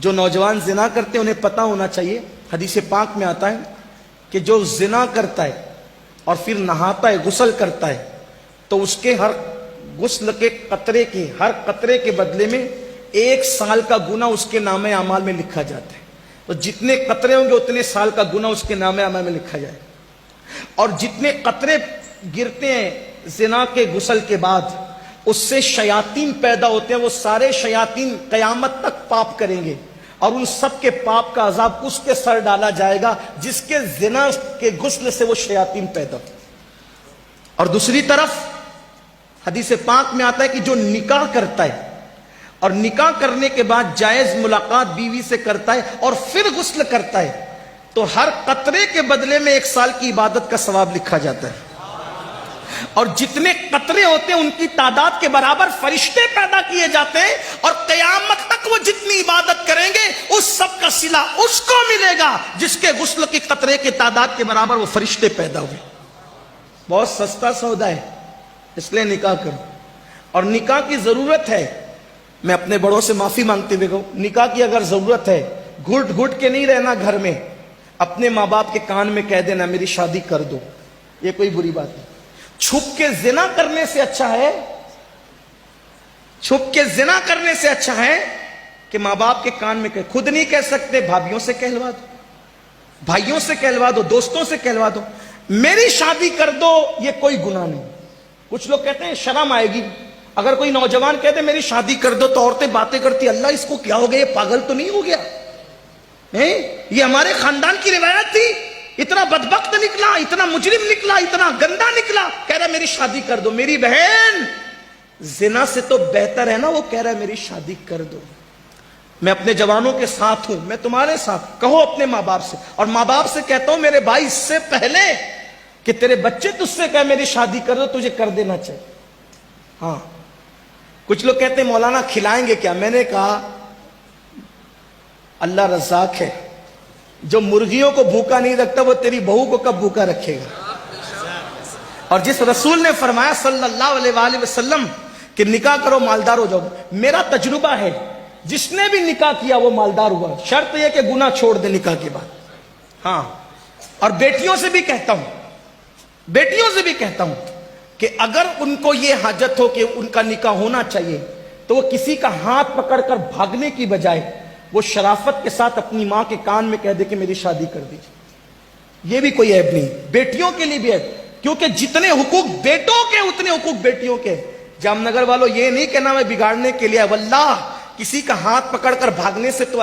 جو نوجوان زنا کرتے ہیں انہیں پتہ ہونا چاہیے، حدیث پاک میں آتا ہے کہ جو زنا کرتا ہے اور پھر نہاتا ہے، غسل کرتا ہے، تو اس کے ہر غسل کے قطرے کے، ہر قطرے کے بدلے میں 1 سال کا گناہ اس کے نامہ اعمال میں لکھا جاتا ہے۔ تو جتنے قطرے ہوں گے اتنے سال کا گناہ اس کے نامہ اعمال میں لکھا جائے، اور جتنے قطرے گرتے ہیں زنا کے غسل کے بعد اس سے شیاطین پیدا ہوتے ہیں، وہ سارے شیاطین قیامت تک پاپ کریں گے، اور ان سب کے پاپ کا عذاب اس کے سر ڈالا جائے گا جس کے زنا کے غسل سے وہ شیاطین پیدا ہو۔ اور دوسری طرف حدیث پاک میں آتا ہے کہ جو نکاح کرتا ہے اور نکاح کرنے کے بعد جائز ملاقات بیوی سے کرتا ہے اور پھر غسل کرتا ہے، تو ہر قطرے کے بدلے میں 1 سال کی عبادت کا ثواب لکھا جاتا ہے، اور جتنے قطرے ہوتے ہیں ان کی تعداد کے برابر فرشتے پیدا کیے جاتے ہیں، اور قیامت تک وہ جتنی عبادت کریں گے اس سب کا صلہ اس کو ملے گا جس کے غسل کی قطرے کی تعداد کے برابر وہ فرشتے پیدا ہوئے۔ بہت سستا سودا ہے، اس لیے نکاح کرو۔ اور نکاح کی ضرورت ہے، میں اپنے بڑوں سے معافی مانگتے ہوئے کہوں، نکاح کی اگر ضرورت ہے، گھٹ گھٹ کے نہیں رہنا گھر میں، اپنے ماں باپ کے کان میں کہہ دینا میری شادی کر دو، یہ کوئی بری بات نہیں۔ چھپ کے زنا کرنے سے اچھا ہے، چھپ کے زنا کرنے سے اچھا ہے کہ ماں باپ کے کان میں خود نہیں کہہ سکتے، بھابھیوں سے کہلوا دو، بھائیوں سے کہلوا دو، دوستوں سے کہلوا دو میری شادی کر دو، یہ کوئی گناہ نہیں۔ کچھ لوگ کہتے ہیں شرم آئے گی، اگر کوئی نوجوان کہتے میری شادی کر دو تو عورتیں باتیں کرتی اللہ اس کو کیا ہو گیا، یہ پاگل تو نہیں ہو گیا، یہ ہمارے خاندان کی روایت تھی، اتنا بدبخت نکلا، اتنا مجرم نکلا، اتنا گندا نکلا، کہہ رہا میری شادی کر دو۔ میری بہن، زنا سے تو بہتر ہے نا وہ کہہ رہا ہے میری شادی کر دو۔ میں اپنے جوانوں کے ساتھ ہوں، میں تمہارے ساتھ، کہو اپنے ماں باپ سے، اور ماں باپ سے کہتا ہوں میرے بھائی اس سے پہلے کہ تیرے بچے تجھ سے کہے میری شادی کر دو، تجھے کر دینا چاہیے۔ ہاں، کچھ لوگ کہتے ہیں مولانا کھلائیں گے کیا؟ میں نے کہا اللہ رزاق ہے، جو مرغیوں کو بھوکا نہیں رکھتا وہ تیری بہو کو کب بھوکا رکھے گا؟ اور جس رسول نے فرمایا صلی اللہ علیہ وآلہ وسلم کہ نکاح کرو مالدار ہو جاؤ، میرا تجربہ ہے جس نے بھی نکاح کیا وہ مالدار ہوا، شرط یہ کہ گناہ چھوڑ دے نکاح کے بعد۔ ہاں، اور بیٹیوں سے بھی کہتا ہوں، بیٹیوں سے بھی کہتا ہوں کہ اگر ان کو یہ حاجت ہو کہ ان کا نکاح ہونا چاہیے تو وہ کسی کا ہاتھ پکڑ کر بھاگنے کی بجائے وہ شرافت کے ساتھ اپنی ماں کے کان میں کہہ دے کہ میری شادی کر دیجیے، یہ بھی کوئی عیب نہیں، بیٹیوں کے لیے بھی ہے، کیونکہ جتنے حقوق بیٹوں کے اتنے حقوق بیٹیوں کے۔ جام نگر والوں یہ نہیں کہنا میں بگاڑنے کے لیے، واللہ کسی کا ہاتھ پکڑ کر بھاگنے سے تو